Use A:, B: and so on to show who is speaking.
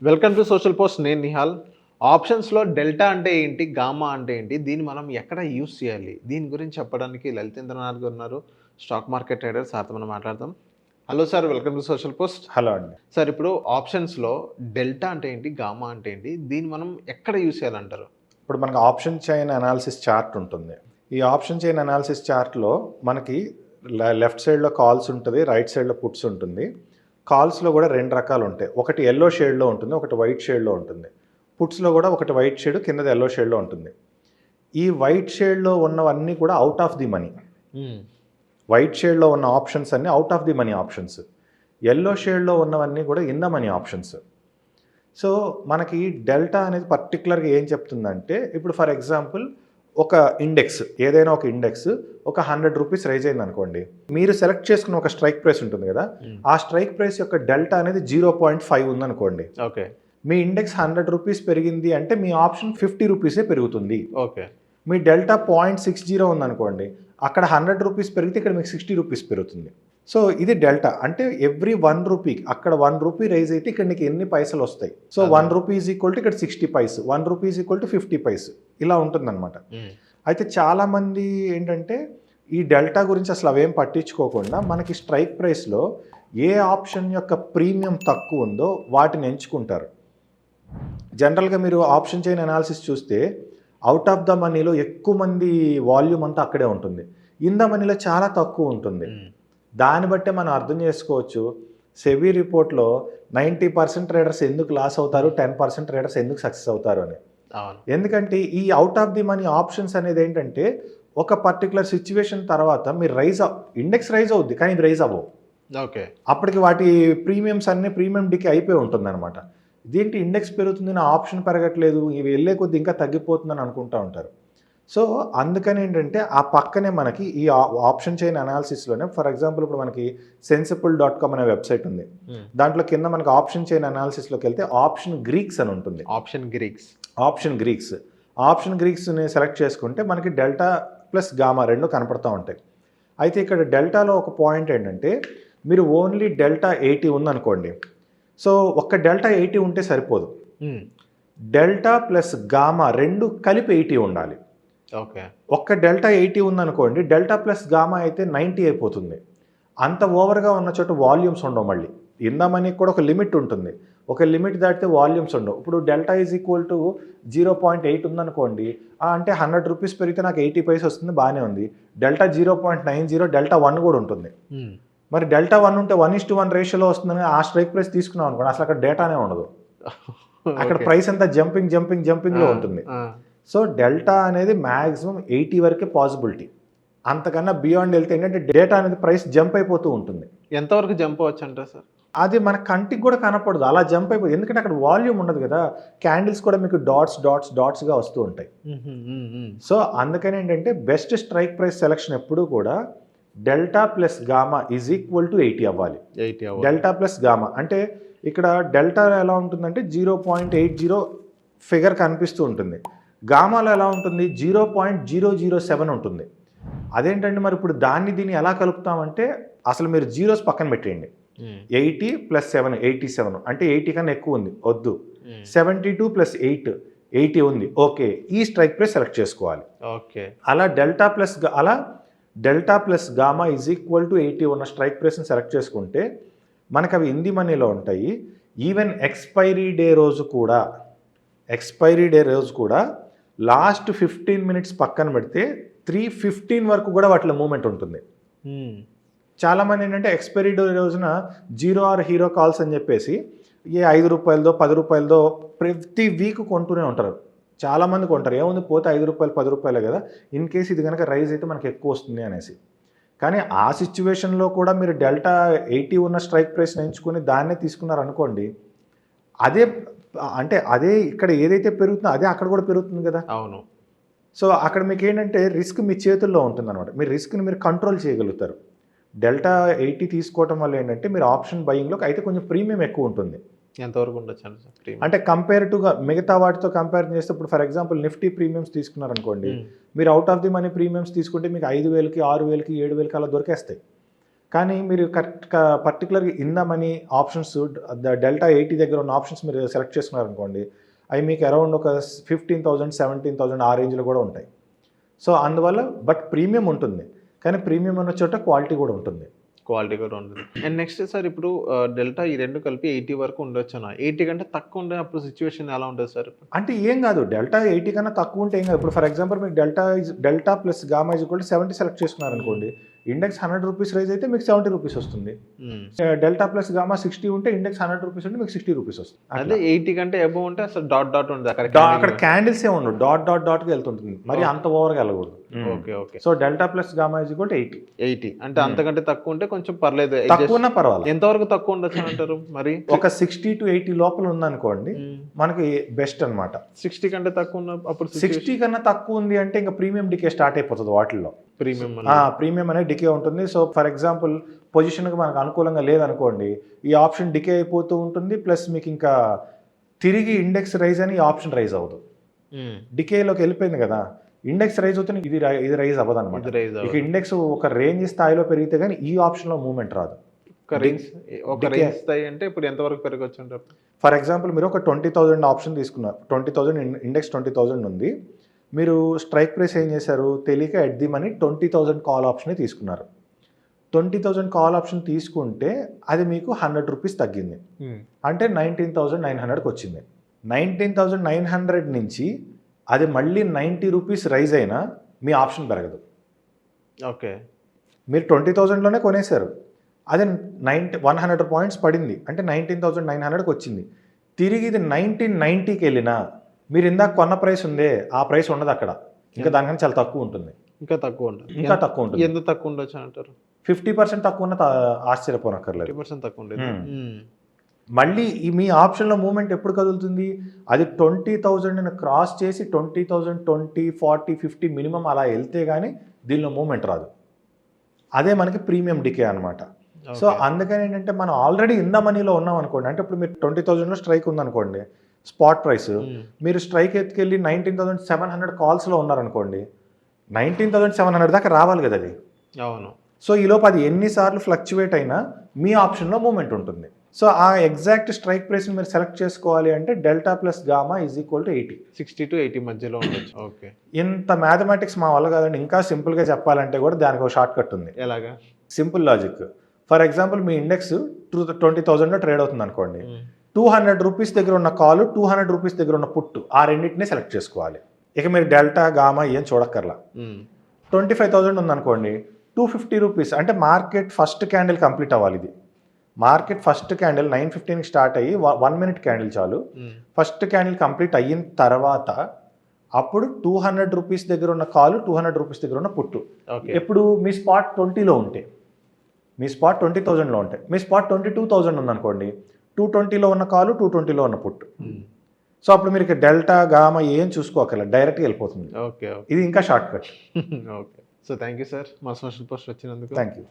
A: Welcome to social post. నేను నిహాల్. ఆప్షన్స్‌లో delta అంటే ఏంటి? గామా అంటే ఏంటి? దీన్ని మనం ఎక్కడ యూజ్ చేయాలి? దీని గురించి చెప్పడానికి లలితేంద్రనాథ్ గారు ఉన్నారు. Stock market trader. సార్‌తో మనం మాట్లాడదాం. Hello sir, welcome to social post.
B: Hello అండి.
A: సార్, ఇప్పుడు ఆప్షన్స్‌లో డెల్టా అంటే ఏంటి? గామా అంటే ఏంటి? దీన్ని మనం ఎక్కడ యూజ్ చేయాలంటారు?
B: ఇప్పుడు మనకు ఆప్షన్ చైన్ అనాలిసిస్ చార్ట్ ఉంటుంది. ఈ ఆప్షన్ చైన్ అనాలిసిస్ చార్ట్‌లో మనకి లెఫ్ట్ సైడ్‌లో కాల్స్ ఉంటుంది, రైట్ సైడ్‌లో పుట్స్ ఉంటుంది. కాల్స్‌లో కూడా 2 రకాలు ఉంటాయి. ఒకటి యెల్లో షేడ్‌లో ఉంటుంది, ఒకటి వైట్ షేడ్‌లో ఉంటుంది. పుట్స్‌లో కూడా ఒకటి వైట్ షేడ్, కిందది యెల్లో షేడ్‌లో ఉంటుంది. ఈ వైట్ షేడ్‌లో ఉన్నవన్నీ కూడా out of the money. White షేడ్‌లో ఉన్న ఆప్షన్స్ అన్నీ out of the money options. Yellow షేడ్‌లో ఉన్నవన్నీ కూడా in the money options. So మనకి డెల్టా అనేది పర్టికులర్గా ఏం చెప్తుందంటే, ఇప్పుడు ఫర్ ఎగ్జాంపుల్ ఒక ఇండెక్స్, ఏదైనా ఒక ఇండెక్స్ ఒక 100 రూపీస్ రైజ్ అయింది అనుకోండి. మీరు సెలెక్ట్ చేసుకున్న ఒక స్ట్రైక్ ప్రైస్ ఉంటుంది కదా, ఆ స్ట్రైక్ ప్రైస్ యొక్క డెల్టా అనేది 0.5 ఉందనుకోండి.
A: ఓకే.
B: మీ ఇండెక్స్ 100 రూపీస్ పెరిగింది అంటే మీ ఆప్షన్ 50 రూపీసే పెరుగుతుంది.
A: ఓకే.
B: మీ డెల్టా 0.60 ఉందనుకోండి, అక్కడ 100 రూపీస్ పెరిగితే ఇక్కడ మీకు 60 రూపీస్ పెరుగుతుంది. సో ఇది డెల్టా అంటే ఎవ్రీ 1 రూపీ, అక్కడ 1 రూపీ రైజ్ అయితే ఇక్కడ నీకు ఎన్ని పైసలు వస్తాయి. So 1 rupee is equal to ఇక్కడ 60 paise, 1 rupee is equal to 50 paise, ఇలా ఉంటుందన్నమాట. అయితే చాలామంది ఏంటంటే ఈ డెల్టా గురించి అసలు అవేం పట్టించుకోకుండా మనకి స్ట్రైక్ ప్రైస్లో ఏ ఆప్షన్ యొక్క ప్రీమియం తక్కువ ఉందో వాటిని ఎంచుకుంటారు. జనరల్గా మీరు ఆప్షన్ చైన్ అనాలిసిస్ చూస్తే అవుట్ ఆఫ్ ద మనీలో ఎక్కువ మంది వాల్యూమ్ అంతా అక్కడే ఉంటుంది, ఇన్ ద మనీలో చాలా తక్కువ ఉంటుంది. దాన్ని బట్టే మనం అర్థం చేసుకోవచ్చు సెబీ రిపోర్ట్లో 90% ట్రేడర్స్ ఎందుకు లాస్ అవుతారు, 10% ట్రేడర్స్ ఎందుకు సక్సెస్ అవుతారు అని. ఎందుకంటే ఈ out of the money options అనేది ఏంటంటే ఒక పర్టికులర్ సిచ్యువేషన్ తర్వాత మీరు ఇండెక్స్ రైజ్ అవుద్ది కానీ ఇది రైజ్ అవ్వవు.
A: ఓకే.
B: అప్పటికి వాటి ప్రీమియమ్స్ అన్నీ ప్రీమియం డికే అయిపోయి ఉంటుంది అనమాట. ఇదేంటి ఇండెక్స్ పెరుగుతుంది, నా ఆప్షన్ పెరగట్లేదు, ఇవి వెళ్ళే కొద్ది ఇంకా తగ్గిపోతుందని అనుకుంటూ ఉంటారు. సో అందుకని ఏంటంటే ఆ పక్కనే మనకి ఈ ఆప్షన్ చైన్ అనాలిసిస్లోనే ఫర్ ఎగ్జాంపుల్ ఇప్పుడు మనకి sensible.com అనే వెబ్సైట్ ఉంది. దాంట్లో కింద మనకి ఆప్షన్ చైన్ అనాలిసిస్లోకి వెళ్తే ఆప్షన్ గ్రీక్స్ అని ఉంటుంది. ఆప్షన్ గ్రీక్స్ని సెలెక్ట్ చేసుకుంటే మనకి డెల్టా ప్లస్ గామా రెండు కనపడుతూ ఉంటాయి. అయితే ఇక్కడ డెల్టాలో ఒక పాయింట్ ఏంటంటే మీరు ఓన్లీ డెల్టా 80 ఉందనుకోండి. సో ఒక్క డెల్టా 80 ఉంటే సరిపోదు, డెల్టా ప్లస్ గామా రెండు కలిపి 80 ఉండాలి.
A: ఓకే.
B: ఒక్క డెల్టా 80 ఉందనుకోండి, డెల్టా ప్లస్ గామా అయితే 90 అయిపోతుంది. అంత ఓవర్గా ఉన్న చోట వాల్యూమ్స్ ఉండవు. మళ్ళీ ఇందామనికి కూడా ఒక లిమిట్ ఉంటుంది, ఒక లిమిట్ దాటితే వాల్యూమ్స్ ఉండవు. ఇప్పుడు డెల్టా ఈజ్ ఈక్వల్ టు 0.8 ఉందనుకోండి, అంటే 100 రూపీస్ పెరిగితే నాకు 80 పైస్ వస్తుంది, బాగానే ఉంది. డెల్టా 0.90, డెల్టా 1 కూడా ఉంటుంది. మరి డెల్టా 1 ఉంటే 1:1 రేషియోలో వస్తుందని ఆ స్ట్రైక్ ప్రైస్ తీసుకున్నాం అనుకోండి, అసలు అక్కడ డేటానే ఉండదు, అక్కడ ప్రైస్ అంతా జంపింగ్లో ఉంటుంది. సో డెల్టా అనేది మ్యాక్సిమం 80 వరకే పాసిబిలిటీ. అంతకన్నా బియాండ్ వెళ్తే ఏంటంటే డేటా అనేది ప్రైస్ జంప్ అయిపోతూ ఉంటుంది.
A: ఎంతవరకు జంప్ అవ్వచ్చు అంటారు సార్?
B: అది మన కంటికి కూడా కనపడదు, అలా జంప్ అయిపోతుంది. ఎందుకంటే అక్కడ వాల్యూమ్ ఉండదు కదా, క్యాండిల్స్ కూడా మీకు డాట్స్గా వస్తూ ఉంటాయి. సో అందుకని ఏంటంటే బెస్ట్ స్ట్రైక్ ప్రైస్ సెలెక్షన్ ఎప్పుడూ కూడా delta plus gamma is equal to 80 అవ్వాలి. డెల్టా ప్లస్ గామా అంటే ఇక్కడ డెల్టా ఎలా ఉంటుందంటే 0.80 ఫిగర్ కనిపిస్తూ ఉంటుంది, గామాలో ఎలా ఉంటుంది 0.007 ఉంటుంది. అదేంటంటే మరి ఇప్పుడు దీన్ని ఎలా కలుపుతామంటే అసలు మీరు జీరోస్ పక్కన పెట్టేయండి. 80 + 7 87, అంటే 80 కన్నా ఎక్కువ ఉంది, వద్దు. 72 + 8 80 ఉంది, ఓకే. ఈ స్ట్రైక్ ప్రైస్ సెలెక్ట్ చేసుకోవాలి.
A: ఓకే.
B: అలా delta plus gamma is equal to 80 ఉన్న స్ట్రైక్ ప్రైస్ని సెలెక్ట్ చేసుకుంటే మనకు అవి ఇంది మనీలో ఉంటాయి. ఈవెన్ ఎక్స్పైరీ డే రోజు కూడా లాస్ట్ 15 మినిట్స్ పక్కన పెడితే 3:15 వరకు కూడా వాటిలో మూమెంట్ ఉంటుంది. చాలామంది ఏంటంటే ఎక్స్పైరీ డే రోజున 0 ఆర్ హీరో కాల్స్ అని చెప్పేసి ఏ 5 రూపాయలదో 10 రూపాయలదో ప్రతి వీక్ కొంటూనే ఉంటారు. చాలామంది కొంటారు, ఏముంది పోతే 5 రూపాయలు 10 రూపాయలే కదా, ఇన్ కేసు ఇది కనుక రైజ్ అయితే మనకు ఎక్కువ వస్తుంది అనేసి. కానీ ఆ సిచ్యువేషన్లో కూడా మీరు డెల్టా 80 ఉన్న స్ట్రైక్ ప్రైస్ని ఎంచుకొని దాన్నే తీసుకున్నారనుకోండి, అదే ఇక్కడ ఏదైతే పెరుగుతుందో అదే అక్కడ కూడా పెరుగుతుంది కదా.
A: అవును.
B: సో అక్కడ మీకు ఏంటంటే రిస్క్ మీ చేతుల్లో ఉంటుంది అనమాట. మీరు రిస్క్ని మీరు కంట్రోల్ చేయగలుగుతారు. డెల్టా 80 తీసుకోవటం వల్ల ఏంటంటే మీరు ఆప్షన్ బయింగ్లోకి అయితే కొంచెం ప్రీమియం ఎక్కువ ఉంటుంది.
A: ఎంతవరకు ఉండొచ్చు
B: అంటే కంపేరిటివ్గా మిగతా వాటితో కంపేర్ చేస్తే ఇప్పుడు ఫర్ ఎగ్జాంపుల్ నిఫ్టీ ప్రీమియమ్స్ తీసుకున్నారనుకోండి, మీరు out of the money premiums తీసుకుంటే మీకు 5,000కి 6,000కి 7,000కి అలా దొరికేస్తాయి. కానీ మీరు కరెక్ట్గా పర్టికులర్గా in the money options delta 80 దగ్గర ఉన్న ఆప్షన్స్ మీరు సెలెక్ట్ చేసుకున్నారనుకోండి, అవి మీకు అరౌండ్ ఒక 15,000 17,000 ఆ రేంజ్లో కూడా ఉంటాయి. సో అందువల్ల బట్ ప్రీమియం ఉంటుంది, కానీ ప్రీమియం ఉన్న చోట క్వాలిటీ కూడా ఉంటుంది.
A: క్వాలిటీ కూడా ఉంటుంది. అండ్ నెక్స్ట్ సార్ ఇప్పుడు డెల్టా ఈ రెండు కలిపి 80 వరకు ఉండొచ్చునా? 80 కంటే తక్కువ ఉండే అప్పుడు సిచ్యువేషన్ ఎలా ఉంటుంది సార్?
B: అంటే ఏం కాదు, డెల్టా 80 కన్నా తక్కువ ఉంటే ఏం కాదు. ఇప్పుడు ఫర్ ఎగ్జాంపుల్ మీకు delta plus gamma is equal to 70 select చేసుకున్నారనుకోండి, ఇండెక్స్ 100 రూపీస్ రైజ్ అయితే మీకు 70 రూపీస్ వస్తుంది. డెల్టా ప్లస్ గామా 60 ఉంటే ఇండెక్స్ 100 రూపీస్ ఉంటే మీకు 60 రూపీస్ వస్తుంది.
A: అదే 80 కంటే అబౌవ్ ఉంటే అసలు డాట్ డాట్ ఉంటుంది
B: అక్కడ క్యాండిల్స్ ఏ ఉండవు, డాట్ డాట్ డాట్కి వెళ్తుంటుంది, మరి అంత ఓవర్గా వెళ్ళకూడదు.
A: Okay okay.
B: So delta plus gamma is equal to
A: 80 అంటే అంతకంటే తక్కువ ఉంటే కొంచెం పర్లేదు,
B: తక్కువ ఉన్నా పర్వాలేదు.
A: ఎంతవరకు తక్కువ ఉండొచ్చు అంటారు మరి?
B: ఒక 60 to 80 లోపల ఉందనుకోండి మనకి బెస్ట్ అనమాట.
A: 60 కంటే తక్కువ ఉన్న అప్పుడు
B: 60 కన్నా తక్కువ ఉంది అంటే ఇంకా ప్రీమియం డికే స్టార్ట్ అయిపోతుంది వాటిల్లో. ప్రీమియం అనేది డికే ఉంటుంది. సో ఫర్ ఎగ్జాంపుల్ పొజిషన్కి మనకు అనుకూలంగా లేదనుకోండి, ఈ ఆప్షన్ డికే అయిపోతూ ఉంటుంది, ప్లస్ మీకు ఇంకా తిరిగి ఇండెక్స్ రైజ్ అని ఈ ఆప్షన్ రైజ్ అవ్వదు. డికేలోకి వెళ్ళిపోయింది కదా, ఇండెక్స్ రైజ్ అవుతుంది, ఇది రైజ్ అవ్వదు అనమాట. ఇక ఇండెక్స్ ఒక రేంజ్ స్థాయిలో పెరిగితే కానీ ఈ ఆప్షన్లో మూవ్మెంట్ రాదు.
A: అంటే ఇప్పుడు ఎంతవరకు పెరగచ్చు అంటారు?
B: ఫర్ ఎగ్జాంపుల్ మీరు ఒక 20,000 ఆప్షన్ తీసుకున్నారు, 20,000 ఇండెక్స్ 20,000 ఉంది, మీరు స్ట్రైక్ ప్రైస్ ఏం చేశారు తెలియక at the money 20,000 call option తీసుకున్నారు. 20,000 కాల్ ఆప్షన్ తీసుకుంటే అది మీకు 100 రూపీస్ తగ్గింది, అంటే 19,900కి వచ్చింది. 19,900 నుంచి అది మళ్ళీ 90 రూపీస్ రైజ్ అయినా మీ ఆప్షన్ పెరగదు.
A: ఓకే, మీరు
B: 20,000లోనే కొనేశారు, అదే 100 పాయింట్స్ పడింది అంటే 19,900కి వచ్చింది. తిరిగి ఇది 1990కి వెళ్ళినా మీరు ఇందాక కొన్న ప్రైస్ ఉందే ఆ ప్రైస్ ఉండదు అక్కడ, ఇంకా దానికన్నా చాలా తక్కువ ఉంటుంది.
A: ఇంకా తక్కువ ఉంటుంది. ఎంత తక్కువ ఉండొచ్చు అంటారు?
B: 50% తక్కువ ఉన్న ఆశ్చర్యపోనక్కర్లేదు.
A: 50% తక్కువ ఉండేది.
B: మళ్ళీ మీ ఆప్షన్లో మూవ్మెంట్ ఎప్పుడు కదులుతుంది? అది 20,000ని క్రాస్ చేసి 20,000 20 40 50 మినిమం అలా వెళ్తే కానీ దీనిలో మూవ్మెంట్ రాదు. అదే మనకి ప్రీమియం డికే అనమాట. సో అందుకని ఏంటంటే మనం ఆల్రెడీ ఇన్ ద మనీలో ఉన్నాం అనుకోండి, అంటే ఇప్పుడు మీరు 20,000లో స్ట్రైక్ ఉందనుకోండి స్పాట్ ప్రైస్, మీరు స్ట్రైక్ ఎత్తుకెళ్ళి 19,700 కాల్స్లో ఉన్నారనుకోండి, 19,700 దాకా రావాలి కదా అది.
A: అవును.
B: సో ఈలోపు అది ఎన్నిసార్లు ఫ్లక్చువేట్ అయినా మీ ఆప్షన్లో మూవ్మెంట్ ఉంటుంది. సో ఆ ఎగ్జాక్ట్ స్ట్రైక్ ప్రైస్ని మీరు సెలెక్ట్ చేసుకోవాలి అంటే delta plus gamma is equal to 80.
A: 60 to 80 మధ్యలో ఉండొచ్చు. ఓకే,
B: ఇంత మ్యాథమెటిక్స్ మా వల్ల కాదండి, ఇంకా సింపుల్గా చెప్పాలంటే కూడా దానికి ఒక షార్ట్ కట్ ఉంది.
A: ఎలాగా?
B: Simple logic. ఫర్ ఎగ్జాంపుల్ మీ ఇండెక్స్ 20,000లో ట్రేడ్ అవుతుంది అనుకోండి, 200 రూపీస్ దగ్గర ఉన్న కాల్ 200 రూపీస్ దగ్గర ఉన్న పుట్టు ఆ రెండింటినీ సెలెక్ట్ చేసుకోవాలి. ఇక మీరు డెల్టా గామా ఏం చూడక్కర్లా. 25,000 ఉందనుకోండి, 250 రూపీస్ అంటే మార్కెట్ ఫస్ట్ క్యాండిల్ కంప్లీట్ అవ్వాలి. ఇది మార్కెట్ ఫస్ట్ క్యాండిల్ 9:15కి స్టార్ట్ అయ్యి 1 minute క్యాండిల్ చాలు. ఫస్ట్ క్యాండిల్ కంప్లీట్ అయిన తర్వాత అప్పుడు 200 రూపీస్ దగ్గర ఉన్న కాలు 200 రూపీస్ దగ్గర ఉన్న పుట్టు. ఎప్పుడు మీ స్పాట్ 20లో ఉంటే, మీ స్పాట్ 20,000లో ఉంటే, మీ స్పాట్ 22,000 ఉందనుకోండి, 220లో ఉన్న కాలు 220లో ఉన్న పుట్టు. సో అప్పుడు మీరు డెల్టా గామా ఏం చూసుకోకర్లేదు, డైరెక్ట్గా వెళ్ళిపోతుంది.
A: ఓకే,
B: ఇది ఇంకా short cut.
A: Okay, so thank you sir మా సోషల్ పోస్ట్ వచ్చినందుకు.
B: Thank you.